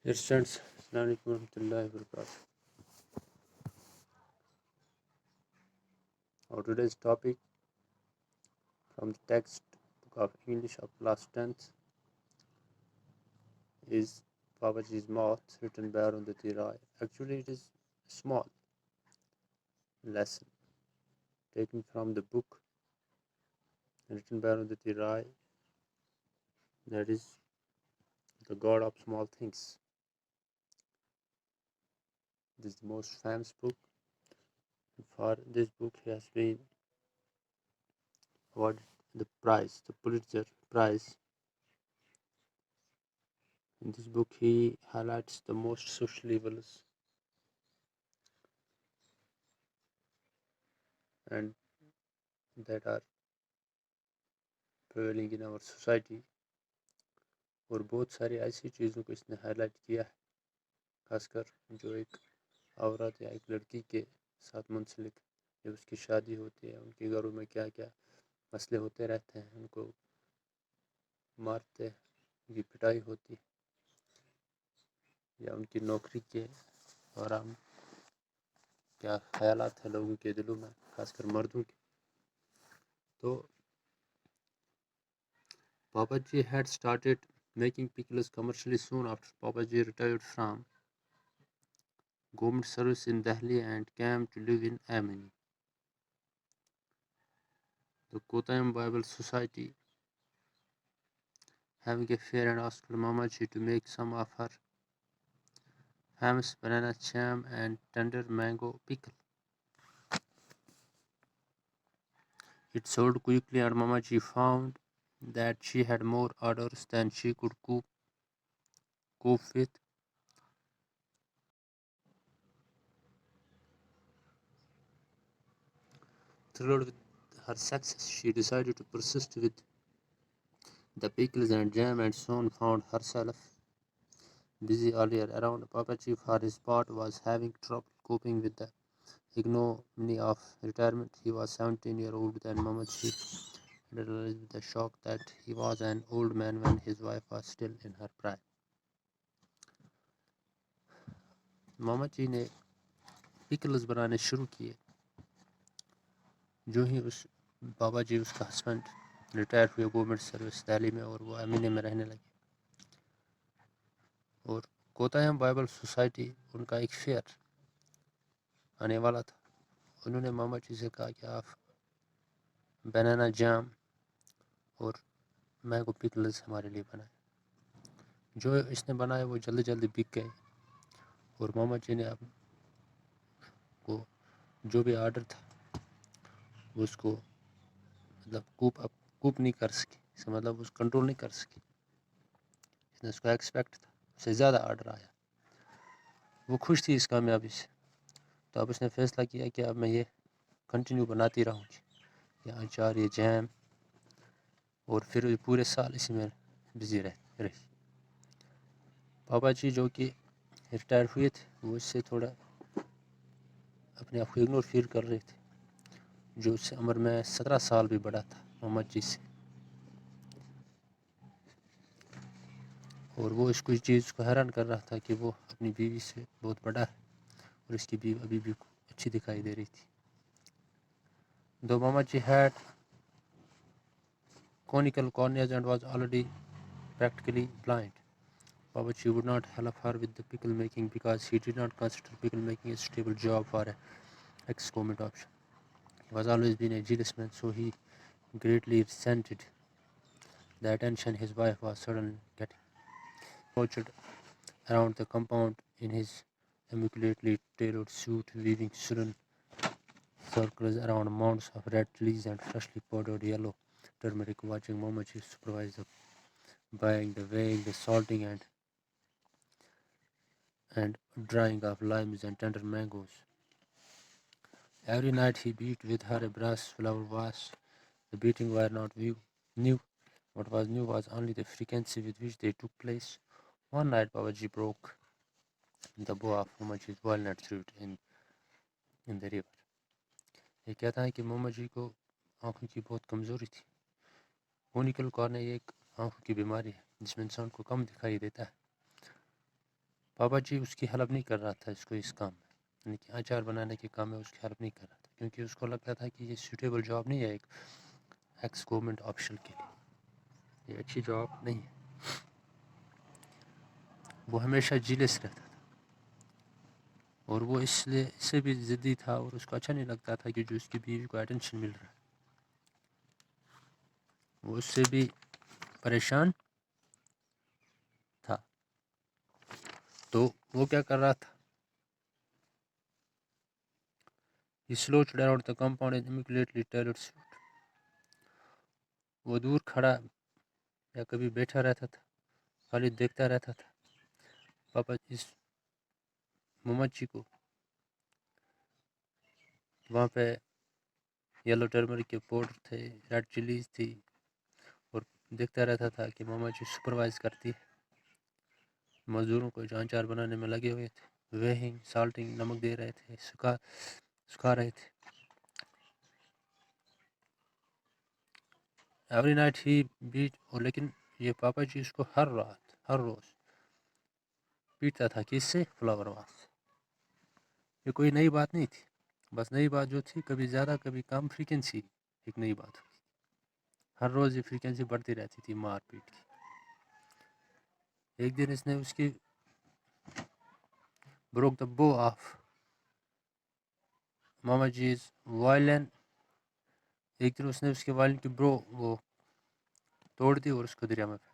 Dear students, Assalamu alaikum warahmatullahi wabarakatuh. Our today's topic from the text book of English of class 10th is Babaji's Mouth, written by Arundhati Roy. Actually, it is a small lesson taken from the book written by Arundhati Roy, that is The God of Small Things. This is the most famous book. For this book, he has been awarded the prize, the Pulitzer Prize. In this book, he highlights the most social evils and that are prevailing in our society. اور بہت ساری ایسی چیزوں کو اس نے high light کیا ہے، خاص کر جو ایک عورت یا ایک لڑکی کے ساتھ منسلک جب اس کی شادی ہوتی ہے، ان کے گھروں میں کیا کیا مسئلے ہوتے رہتے ہیں، ان کو مارتے ہیں، ان کی پٹائی ہوتی یا ان کی نوکری کے دوران کیا خیالات ہیں لوگوں کے دلوں میں، خاص کر مردوں کے. تو Babaji had started making pickles commercially soon after Babaji retired from government service in Delhi and came to live in Amini. The Kottayam Bible Society, having a fair, and asked Mamaji to make some of her famous banana jam and tender mango pickle. It sold quickly, and Mamaji found that she had more orders than she could cope with. Thrilled with her success, she decided to persist with the pickles and jam, and soon found herself busy all year around. Babaji, for his part, was having trouble coping with the ignominy of retirement. He was 17-year-old then Mamaji realized with a shock that he was an old man when his wife was still in her prime. Mamaji نے pickles بنانے شروع کیے جو ہی بابا جی اس کا husband retire ہوئے government service Delhi میں، اور وہ امینہ میں رہنے لگے. اور کوتایم بائبل سوسائٹی ان کا ایک فیئر آنے والا تھا. انہوں نے ماما جی سے کہا کہ آپ بنانا جام اور مینگو پکلز ہمارے لیے بنائیں. جو اس نے بنائے وہ جلدی جلدی بک گئے، اور ماما جی نے اب کو جو بھی آرڈر تھا وہ اس کو مطلب کوپ نہیں کر سکی، اس کا مطلب اس کنٹرول نہیں کر سکی. اس نے اس کو ایکسپیکٹ تھا، اس سے زیادہ آرڈر آیا. وہ خوش تھی اس کامیابی سے، تو اب اس نے فیصلہ کیا کہ اب میں یہ کنٹینیو بناتی رہوں گی، یہ اچار، یہ جیم، اور پھر پورے سال اسی میں بزی رہی. بابا جی جو کہ ریٹائر ہوئے تھے، وہ اس سے تھوڑا اپنے آپ کو اگنور فیل کر رہے تھے، جو اس سے عمر میں 17 سال بھی بڑا تھا محمد جی سے. اور وہ اس کو چیز کو حیران کر رہا تھا کہ وہ اپنی بیوی سے بہت بڑا ہے، اور اس کی بیوی ابھی بھی اچھی دکھائی دے رہی تھی. Though Mamaji had conical corneas and was already practically blind, Babaji would not help her with the pickle making because he did not consider pickle making a stable job for an ex-government option. He was always been a jealous man, so he greatly resented the attention his wife was suddenly getting. He approached around the compound in his immaculately tailored suit, weaving sudden circles around mounds of red chilies and freshly powdered yellow turmeric, watching Mamaji supervise the buying, the weighing, the salting, and drying of limes and tender mangoes. Every night he beat with her a brass flower vase. The beating were not new. What was new was only the frequency with which they took place. One night Babaji broke the bow of Mamaji's walnut fruit in the river. یہ کہتا ہے کہ ماما جی کو آنکھوں کی بہت کمزوری تھی. کونیکل کارنیا یہ ایک آنکھوں کی بیماری ہے جس میں انسان کو کم دکھائی دیتا ہے. پاپا جی اس کی ہیلپ نہیں کر رہا تھا اس کو اس کام میں، یعنی کہ اچار بنانے کے کام میں اس کی ہیلپ نہیں کر رہا تھا، کیونکہ اس کو لگتا تھا کہ یہ سوٹیبل جاب نہیں ہے ایک ایکس گورنمنٹ آفیشل کے لیے، یہ اچھی جاب نہیں ہے۔ وہ ہمیشہ جیلس رہتا تھا، اور وہ اس سے بھی ضدی تھا، اور اس کو اچھا نہیں لگتا تھا کہ جو اس کی بیوی کو اٹینشن مل رہا ہے، وہ اس سے بھی پریشان تھا۔ تو وہ کیا کر رہا تھا؟ He slouched around the compound and immediately tailored suit. وہ دور کھڑا یا کبھی بیٹھا رہتا تھا، خالی دیکھتا رہتا تھا۔ پاپا اس مما جی کو وہاں پہ یلو ٹرمرک کے پاؤڈر تھے، ریڈ چلیز تھی، اور دیکھتا رہتا تھا کہ ماما جی سپروائز کرتی ہے مزدوروں کو جو اچار بنانے میں لگے ہوئے تھے، ویہنگ، سالٹنگ، نمک دے رہے تھے، سکھا رہے تھے۔ ایوری نائٹ ہی بیٹ، اور لیکن یہ پاپا جی اس کو ہر رات ہر روز پیٹتا تھا، کس سے؟ فلاور واس۔ یہ کوئی نئی بات نہیں تھی، بس نئی بات جو تھی کبھی زیادہ کبھی کم فریکوینسی ایک نئی بات ہوتی، ہر روز یہ فریکوینسی بڑھتی رہتی تھی مار پیٹ کی۔ ایک دن اس نے اس کی broke the bow of ماما جیز وائلن، ایک دن اس نے اس کے وائلن کی برو وہ توڑ دی اور اس کو دریا میں پھینک۔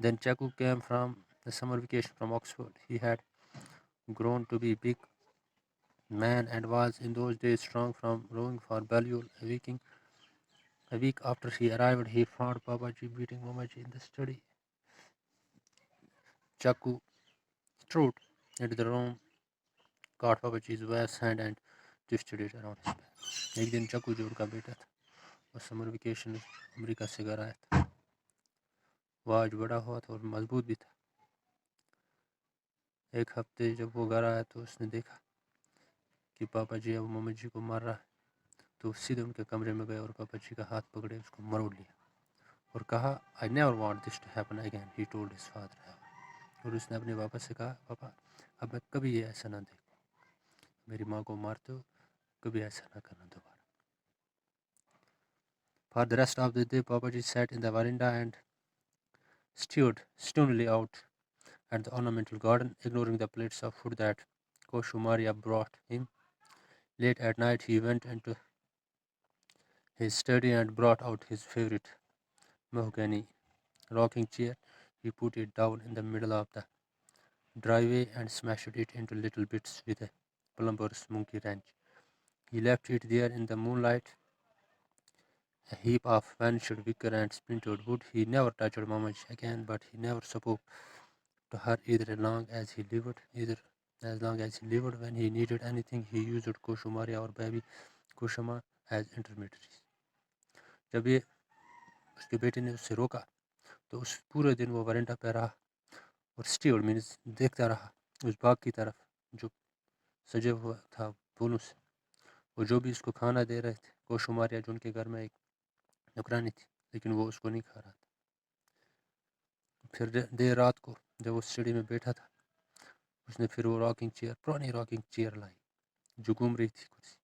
Then Chaku came from the summer vacation from Oxford. He had grown to be a big man and was in those days strong from rowing for Balliol. A week after he arrived, he found Papa Ji beating Mama Ji in the study. Chaku strode into the room, caught Papa Ji's wife's hand and twisted it around his back. ایک دن چکو جو ان کا بیٹا تھا، اور summer vacation امریکہ سے گھر آیا تھا، وہ آج بڑا ہوا تھا اور مضبوط بھی تھا۔ ایک ہفتے جب وہ گھر آیا تو اس نے دیکھا کہ پاپا جی اب مما جی کو مار رہا ہے، تو سیدھے ان کے کمرے میں گئے اور پاپا جی کا ہاتھ پکڑے اس کو مروڑ لیا اور کہا I never want this to happen again, he told his father. اور اس نے اپنے پاپا سے کہا پاپا اب میں کبھی یہ ایسا نہ دیکھوں، میری ماں کو مارتے ہو، کبھی ایسا نہ کرنا دوبارہ۔ For the rest of the day Papa Ji sat in the veranda and stared stonily out at the ornamental garden, ignoring the plates of food that Koshu Maria brought him. Late at night he went into his study and brought out his favorite mahogany rocking chair. He put it down in the middle of the driveway and smashed it into little bits with a plumber's monkey wrench. He left it there in the moonlight, a heap of vanished wicker and splintered wood. He never touched Mama Ji again, but he never spoke to her either as long as he lived. When he needed anything, he used Koshumaria or baby Kushama as intermediaries. جب یہ اس کے بیٹے نے اس سے روکا تو اس پورے دن وہ ورنڈا پہ رہا اور اسٹیورڈ مینس دیکھتا رہا اس باغ کی طرف جو سجے ہوا تھا پھولوں سے، وہ جو بھی اس کو کھانا دے رہے تھے، کوشماریا جو ان کے گھر میں ایک نوکرانی تھی، لیکن وہ اس کو نہیں کھا رہا تھا۔ پھر دیر رات کو جب وہ سیڑھی میں بیٹھا تھا، اس نے پھر وہ پرانی راکنگ چیئر لائی جو گھوم رہی تھی کرسی،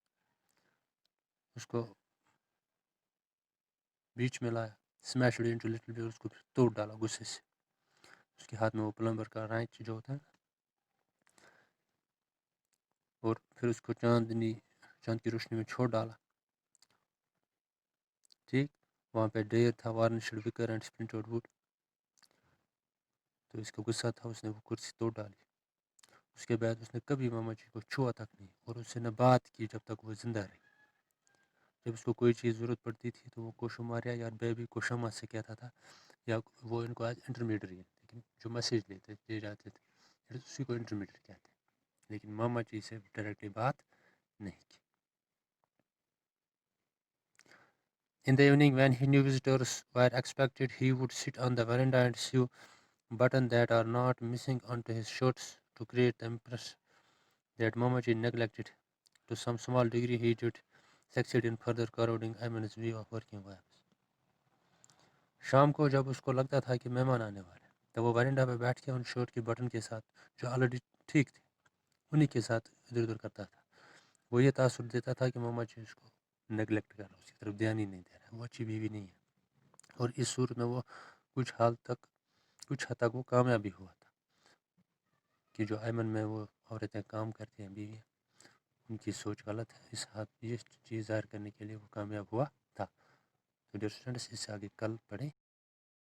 اس کو بیچ میں لایا، اسمیشڈ انٹو لٹل بٹ، اس کو پھر توڑ ڈالا غصے سے۔ اس کے ہاتھ میں وہ پلمبر کا رینچ جو ہوتا ہے، اور پھر اس کو چاند کی روشنی میں چھوڑ ڈالا۔ ٹھیک، وہاں پہ ڈیر تھا وارنشڈ وکر اینڈ سپلنٹرڈ ووڈ، تو اس کا غصہ تھا، اس نے وہ کرسی توڑ ڈالی۔ اس کے بعد اس نے کبھی ماما جی کو چھوا تک نہیں، اور اس سے نہ بات کی جب تک وہ زندہ رہی۔ جب اس کو کوئی چیز ضرورت پڑتی تھی تو وہ کوشماریا یا بیبی کوشما سے کہتا تھا، یا وہ ان کو ایز انٹرمیڈری، لیکن جو میسیج لے جاتے تھے اسی کو انٹرمیڈری کہتے ہیں، لیکن ماما جی سے ڈائریکٹلی بات نہیں کی۔ In the evening, when he knew visitors were expected, he would sit on the veranda and sew buttons that are not missing onto his shirts to create the impression that Mama Ji neglected. To some small degree, he did succeed in further corroding Ayman's view of working wives. شام کو جب اس کو لگتا تھا کہ مہمان آنے والے، تو وہ ورنڈا پہ بیٹھ کے ان شرٹ کے بٹن کے ساتھ جو آلریڈی ٹھیک تھے انہی کے ساتھ ادھر ادھر کرتا تھا. وہ یہ تاثر دیتا تھا کہ ماما جی اس کو نگلیکٹ کر رہا ہے، اس کی طرف دھیان ہی نہیں دے رہا ہے، وہ اچھی بیوی نہیں ہے. اور اس صورت میں وہ کچھ حد تک وہ کامیابی ہوا تھا کہ جو ایمن میں وہ عورتیں کام کرتی ہیں بیویاں، ان کی سوچ غلط ہے. اس حد یہ چیز ظاہر کرنے کے لیے وہ کامیاب ہوا تھا. تو ڈیئر اسٹوڈنٹس اس سے آگے کل پڑھیں.